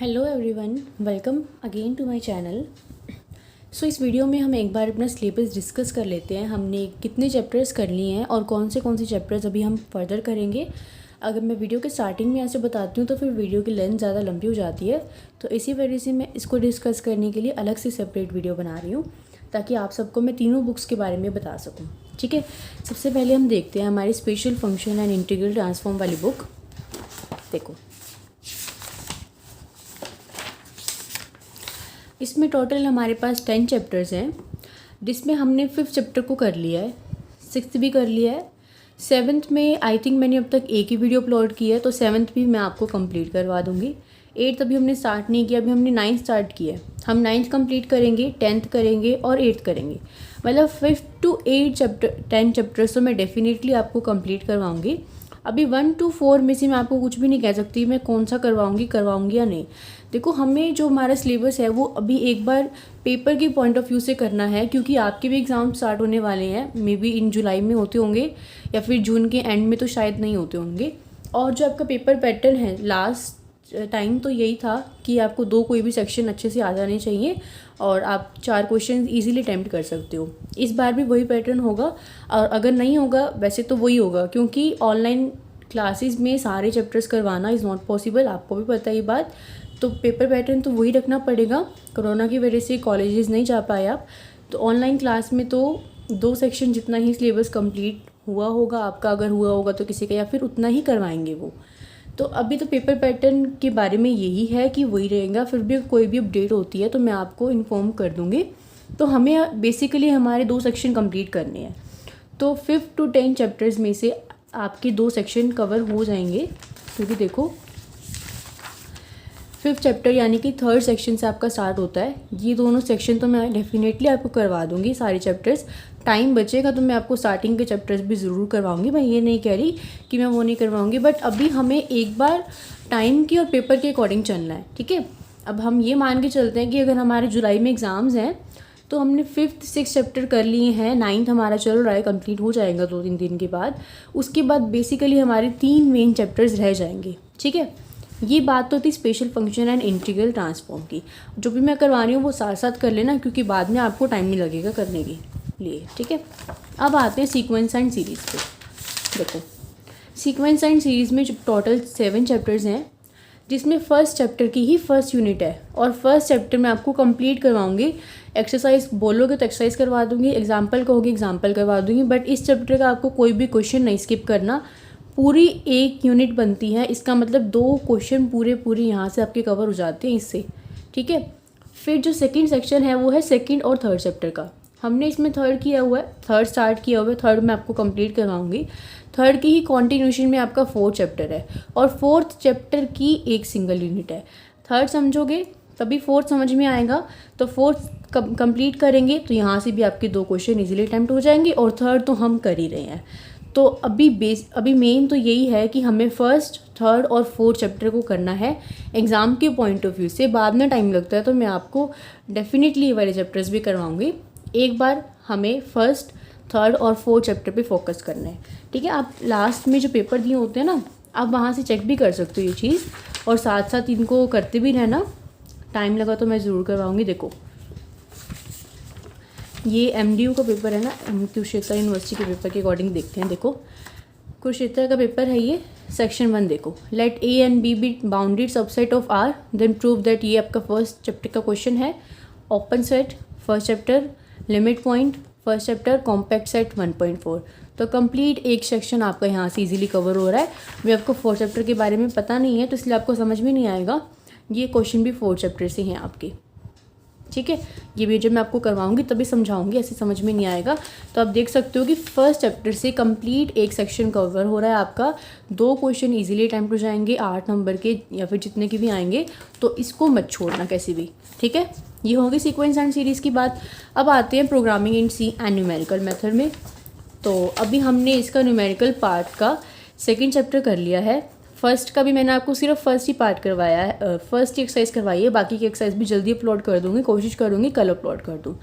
Hello everyone, welcome again to my channel. So इस video में हम एक बार अपना सिलेबस डिस्कस कर लेते हैं। हमने कितने चैप्टर्स कर लिए हैं और कौन से चैप्टर्स अभी हम फर्दर करेंगे। अगर मैं वीडियो के स्टार्टिंग में ऐसे बताती हूँ तो फिर वीडियो की लेंथ ज़्यादा लंबी हो जाती है, तो इसी वजह से मैं इसको डिस्कस करने के लिए अलग से सेपरेट वीडियो बना रही हूँ ताकि आप सबको मैं तीनों बुक्स के बारे में बता सकूँ। ठीक है, सबसे पहले हम देखते हैं हमारी special function and integral transform वाली बुक। देखो, इसमें टोटल हमारे पास 10 चैप्टर्स हैं, जिसमें हमने 5th चैप्टर को कर लिया है, 6th भी कर लिया है, 7th में आई थिंक मैंने अब तक एक ही वीडियो अपलोड की है, तो 7th भी मैं आपको कंप्लीट करवा दूँगी। 8th अभी हमने स्टार्ट नहीं किया, अभी हमने 9th स्टार्ट किया है। हम 9th कंप्लीट करेंगे, 10th करेंगे और 8th करेंगे। मतलब 5th to 8 चैप्टर 10 चैप्टर्स तो मैं डेफिनेटली आपको कंप्लीट करवाऊँगी। अभी 1 to 4 में से मैं आपको कुछ भी नहीं कह सकती मैं कौन सा करवाऊँगी या नहीं। देखो, हमें जो हमारा सिलेबस है वो अभी एक बार पेपर के पॉइंट ऑफ व्यू से करना है, क्योंकि आपके भी एग्ज़ाम स्टार्ट होने वाले हैं। मे बी इन जुलाई में होते होंगे या फिर जून के एंड में, तो शायद नहीं होते होंगे। और जो आपका पेपर पैटर्न है लास्ट टाइम तो यही था कि आपको 2 कोई भी सेक्शन अच्छे से आ जाने चाहिए और आप 4 क्वेश्चन इजीली अटेम्प्ट कर सकते हो। इस बार भी वही पैटर्न होगा, और अगर नहीं होगा वैसे तो वही होगा, क्योंकि ऑनलाइन क्लासेस में सारे चैप्टर्स करवाना इज़ नॉट पॉसिबल, आपको भी पता ही बात। तो पेपर पैटर्न तो वही रखना पड़ेगा। कोरोना की वजह से कॉलेजेस नहीं जा पाए आप, तो ऑनलाइन क्लास में तो 2 सेक्शन जितना ही सिलेबस कंप्लीट हुआ होगा आपका, अगर हुआ होगा तो किसी का, या फिर उतना ही करवाएंगे वो। तो अभी तो पेपर पैटर्न के बारे में यही है कि वही रहेगा, फिर भी कोई भी अपडेट होती है तो मैं आपको इन्फॉर्म कर दूँगी। तो हमें बेसिकली हमारे 2 सेक्शन कंप्लीट करने हैं, तो 5th to 10 चैप्टर्स में से आपके 2 सेक्शन कवर हो जाएंगे। क्योंकि देखो, 5th चैप्टर यानी कि 3rd सेक्शन से आपका स्टार्ट होता है। ये दोनों सेक्शन तो मैं डेफिनेटली आपको करवा दूँगी सारे चैप्टर्स। टाइम बचेगा तो मैं आपको स्टार्टिंग के चैप्टर्स भी ज़रूर करवाऊँगी। मैं ये नहीं कह रही कि मैं वो नहीं करवाऊँगी, बट अभी हमें एक बार टाइम की और पेपर के अकॉर्डिंग चलना है। ठीक है, अब हम ये मान के चलते हैं कि अगर हमारे जुलाई में एग्ज़ाम्स हैं तो हमने 5th 6th चैप्टर कर लिए हैं, 9th हमारा चल रहा है, कंप्लीट हो जाएगा 2-3 दिन के बाद। उसके बाद बेसिकली हमारे 3 मेन चैप्टर्स रह जाएंगे। ठीक है, ये बात तो थी special function and integral transform की। जो भी मैं करवा रही हूँ वो साथ साथ कर लेना, क्योंकि बाद में आपको टाइम नहीं लगेगा करने के लिए। ठीक है, अब आते हैं सीक्वेंस एंड सीरीज़ पे। देखो, सीक्वेंस एंड सीरीज़ में जो टोटल 7 चैप्टर्स हैं, जिसमें फर्स्ट चैप्टर की ही फर्स्ट यूनिट है, और फर्स्ट चैप्टर में आपको कंप्लीट करवाऊंगी। एक्सरसाइज बोलोगे तो एक्सरसाइज करवा दूंगी, एग्जाम्पल कहोगे एग्जाम्पल करवा दूंगी, बट इस चैप्टर का आपको कोई भी क्वेश्चन नहीं स्किप करना। पूरी एक यूनिट बनती है, इसका मतलब 2 क्वेश्चन पूरे यहाँ से आपके कवर हो जाते हैं इससे। ठीक है, फिर जो सेकंड सेक्शन है वो है 2nd और 3rd चैप्टर का। हमने इसमें 3rd किया हुआ है, 3rd स्टार्ट किया हुआ है, 3rd में आपको कंप्लीट करवाऊंगी। 3rd की ही कॉन्टिन्यूशन में आपका 4th चैप्टर है, और 4th चैप्टर की एक सिंगल यूनिट है। 3rd समझोगे तभी 4th समझ में आएगा, तो 4th कंप्लीट करेंगे तो यहाँ से भी आपके 2 क्वेश्चन इजीली अटेम्प्ट हो जाएंगे, और 3rd तो हम कर ही रहे हैं। तो अभी मेन तो यही है कि हमें 1st 3rd और 4th चैप्टर को करना है एग्ज़ाम के पॉइंट ऑफ व्यू से। बाद में टाइम लगता है तो मैं आपको डेफिनेटली ये वाले चैप्टर्स भी करवाऊँगी। एक बार हमें 1st 3rd और 4th चैप्टर पे फोकस करना है। ठीक है, आप लास्ट में जो पेपर दिए होते हैं ना, आप वहाँ से चेक भी कर सकते हो ये चीज़, और साथ साथ इनको करते भी रहना। टाइम लगा तो मैं ज़रूर करवाऊँगी। देखो, ये MDU का पेपर है ना, कुरुक्षेत्र यूनिवर्सिटी के पेपर के अकॉर्डिंग देखते हैं। देखो, कुरुक्षेत्र का पेपर है ये, सेक्शन 1। देखो, let A and B B bounded subset of R, then prove that, ये आपका फर्स्ट चैप्टर का क्वेश्चन है। Open set first chapter, limit point first chapter, compact set 1.4। तो कंप्लीट एक सेक्शन आपका यहाँ से इजीली कवर हो रहा है। भी आपको 4th चैप्टर के बारे में पता नहीं है तो इसलिए आपको समझ में नहीं आएगा। ये क्वेश्चन भी 4th चैप्टर से हैं आपके। ठीक है, ये भी जब मैं आपको करवाऊंगी तभी समझाऊंगी, ऐसे समझ में नहीं आएगा। तो आप देख सकते हो कि फर्स्ट चैप्टर से कंप्लीट एक सेक्शन कवर हो रहा है आपका। 2 क्वेश्चन इजीली अटेम्प्ट हो जाएंगे 8 नंबर के, या फिर जितने के भी आएंगे, तो इसको मत छोड़ना कैसे भी। ठीक है, ये होगी सीक्वेंस एंड सीरीज़ की बात। अब आते हैं programming in C and numerical method में। तो अभी हमने इसका न्यूमेरिकल पार्ट का 2nd चैप्टर कर लिया है। फर्स्ट का भी मैंने आपको सिर्फ फर्स्ट ही पार्ट करवाया है, फर्स्ट ही एक्सरसाइज करवाई है, बाकी की एक्सरसाइज भी जल्दी अपलोड कर दूँगी, कोशिश करूँगी कल अपलोड कर दूँ।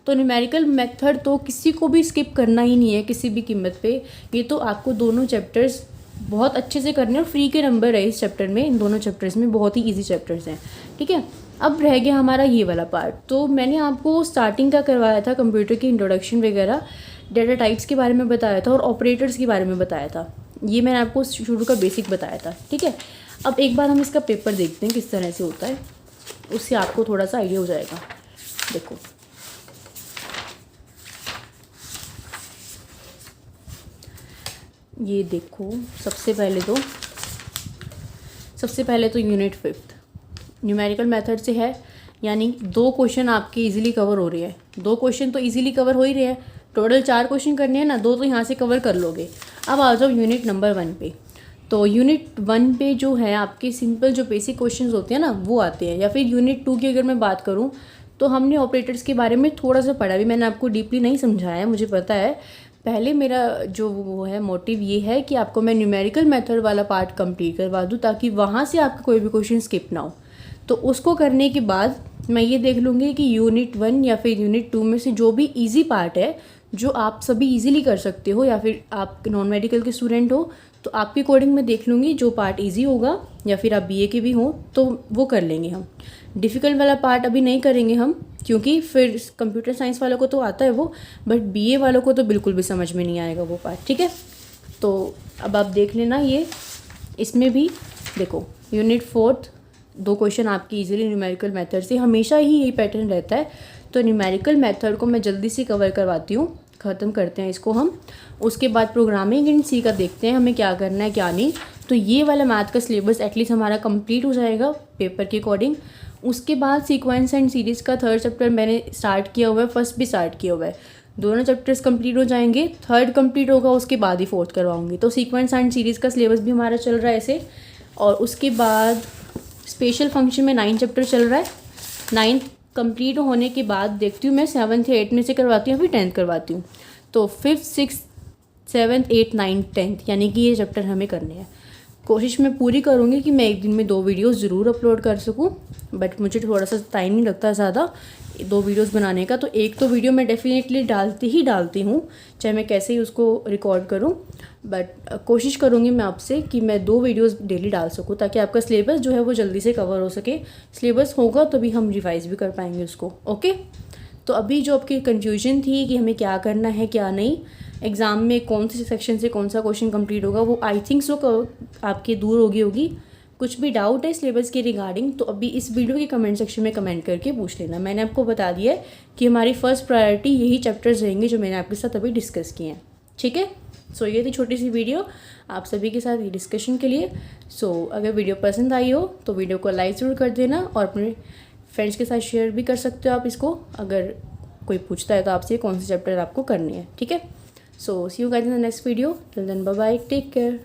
तो न्यूमेरिकल मेथड तो किसी को भी स्किप करना ही नहीं है किसी भी कीमत पे। ये तो आपको दोनों चैप्टर्स बहुत अच्छे से करने, और फ्री के नंबर है इस चैप्टर में, इन दोनों चैप्टर्स में बहुत ही ईजी चैप्टर्स हैं, ठीक है। अब रह गया हमारा ये वाला पार्ट। तो मैंने आपको स्टार्टिंग का करवाया था, कंप्यूटर की इंट्रोडक्शन वगैरह, डेटा टाइप्स के बारे में बताया था और ऑपरेटर्स के बारे में बताया था। ये मैंने आपको शुरू का बेसिक बताया था, ठीक है। अब एक बार हम इसका पेपर देखते हैं किस तरह से होता है, उससे आपको थोड़ा सा आइडिया हो जाएगा। देखो, ये देखो, सबसे पहले तो यूनिट 5 न्यूमेरिकल मेथड से है, यानी 2 क्वेश्चन आपके इजीली कवर हो रहे हैं। 2 क्वेश्चन तो इजीली कवर हो ही रहे हैं, टोटल 4 क्वेश्चन करने हैं ना, 2 तो यहाँ से कवर कर लोगे। अब आ जाओ यूनिट नंबर 1 पे। तो यूनिट 1 पे जो है आपके सिंपल जो बेसिक क्वेश्चंस होते हैं ना वो आते हैं। या फिर यूनिट 2 की अगर मैं बात करूँ तो हमने ऑपरेटर्स के बारे में थोड़ा सा पढ़ा, भी मैंने आपको डीपली नहीं समझाया, मुझे पता है। पहले मेरा जो वो है मोटिव ये है कि आपको मैं न्यूमेरिकल मेथड वाला पार्ट कंप्लीट करवा दूँ, ताकि वहाँ से आपका कोई भी क्वेश्चन स्किप ना हो। तो उसको करने के बाद मैं ये देख लूँगी कि यूनिट 1 या फिर यूनिट 2 में से जो भी ईजी पार्ट है, जो आप सभी इजीली कर सकते हो, या फिर आप नॉन मेडिकल के स्टूडेंट हो तो आपके अकॉर्डिंग मैं देख लूँगी जो पार्ट इजी होगा, या फिर आप बीए के भी हो तो वो कर लेंगे हम। डिफ़िकल्ट वाला पार्ट अभी नहीं करेंगे हम, क्योंकि फिर कंप्यूटर साइंस वालों को तो आता है वो, बट बीए वालों को तो बिल्कुल भी समझ में नहीं आएगा वो पार्ट, ठीक है। तो अब आप देख लेना, ये इसमें भी देखो यूनिट 4 2 क्वेश्चन आपकी इजीली न्यूमेरिकल मेथड से, हमेशा ही यही पैटर्न रहता है। तो न्यूमेरिकल मेथड को मैं जल्दी से कवर करवाती हूँ, ख़त्म करते हैं इसको हम। उसके बाद प्रोग्रामिंग इन सी का देखते हैं हमें क्या करना है क्या नहीं। तो ये वाला मैथ का सिलेबस एटलीस्ट हमारा कंप्लीट हो जाएगा पेपर के अकॉर्डिंग। उसके बाद सीक्वेंस एंड सीरीज़ का 3rd चैप्टर मैंने स्टार्ट किया हुआ है, 1st भी स्टार्ट किया हुआ है। दोनों चैप्टर्स कंप्लीट हो जाएंगे, 3rd कंप्लीट होगा उसके बाद ही 4th करवाऊंगी। तो सीक्वेंस एंड सीरीज़ का सिलेबस भी हमारा चल रहा है ऐसे। और उसके बाद स्पेशल फंक्शन में 9 चैप्टर चल रहा है। 9 कंप्लीट होने के बाद देखती हूँ मैं 7th 8th में से करवाती हूँ, फिर 10th करवाती हूँ। तो 5th 6th 7th 8th 9th 10th यानी कि ये चैप्टर हमें करने हैं। कोशिश मैं पूरी करूँगी कि मैं एक दिन में 2 वीडियोस ज़रूर अपलोड कर सकूँ, बट मुझे थोड़ा सा टाइम नहीं लगता ज़्यादा 2 वीडियोस बनाने का। तो एक तो वीडियो मैं डेफिनेटली डालती हूँ, चाहे मैं कैसे ही उसको रिकॉर्ड करूँ, बट कोशिश करूँगी मैं आपसे कि मैं 2 वीडियोस डेली डाल सकूँ, ताकि आपका सिलेबस जो है वो जल्दी से कवर हो सके। सिलेबस होगा तभी हम रिवाइज़ भी कर पाएंगे उसको, ओके। तो अभी जो आपकी कन्फ्यूजन थी कि हमें क्या करना है क्या नहीं, एग्ज़ाम में कौन से सेक्शन से कौन सा क्वेश्चन कंप्लीट होगा, वो आई थिंक सो आपके दूर होगी। कुछ भी डाउट है सिलेबस के रिगार्डिंग तो अभी इस वीडियो के कमेंट सेक्शन में कमेंट करके पूछ लेना। मैंने आपको बता दिया है कि हमारी फर्स्ट प्रायोरिटी यही चैप्टर्स रहेंगे जो मैंने आपके साथ अभी डिस्कस किए हैं, ठीक है। सो ये थी छोटी सी वीडियो आप सभी के साथ ये डिस्कशन के लिए। सो अगर वीडियो पसंद आई हो तो वीडियो को लाइक ज़रूर कर देना, और अपने फ्रेंड्स के साथ शेयर भी कर सकते हो आप इसको, अगर कोई पूछता है तो आपसे कौन से चैप्टर आपको करने हैं, ठीक है। So see you guys in the next video, till then bye bye, take care.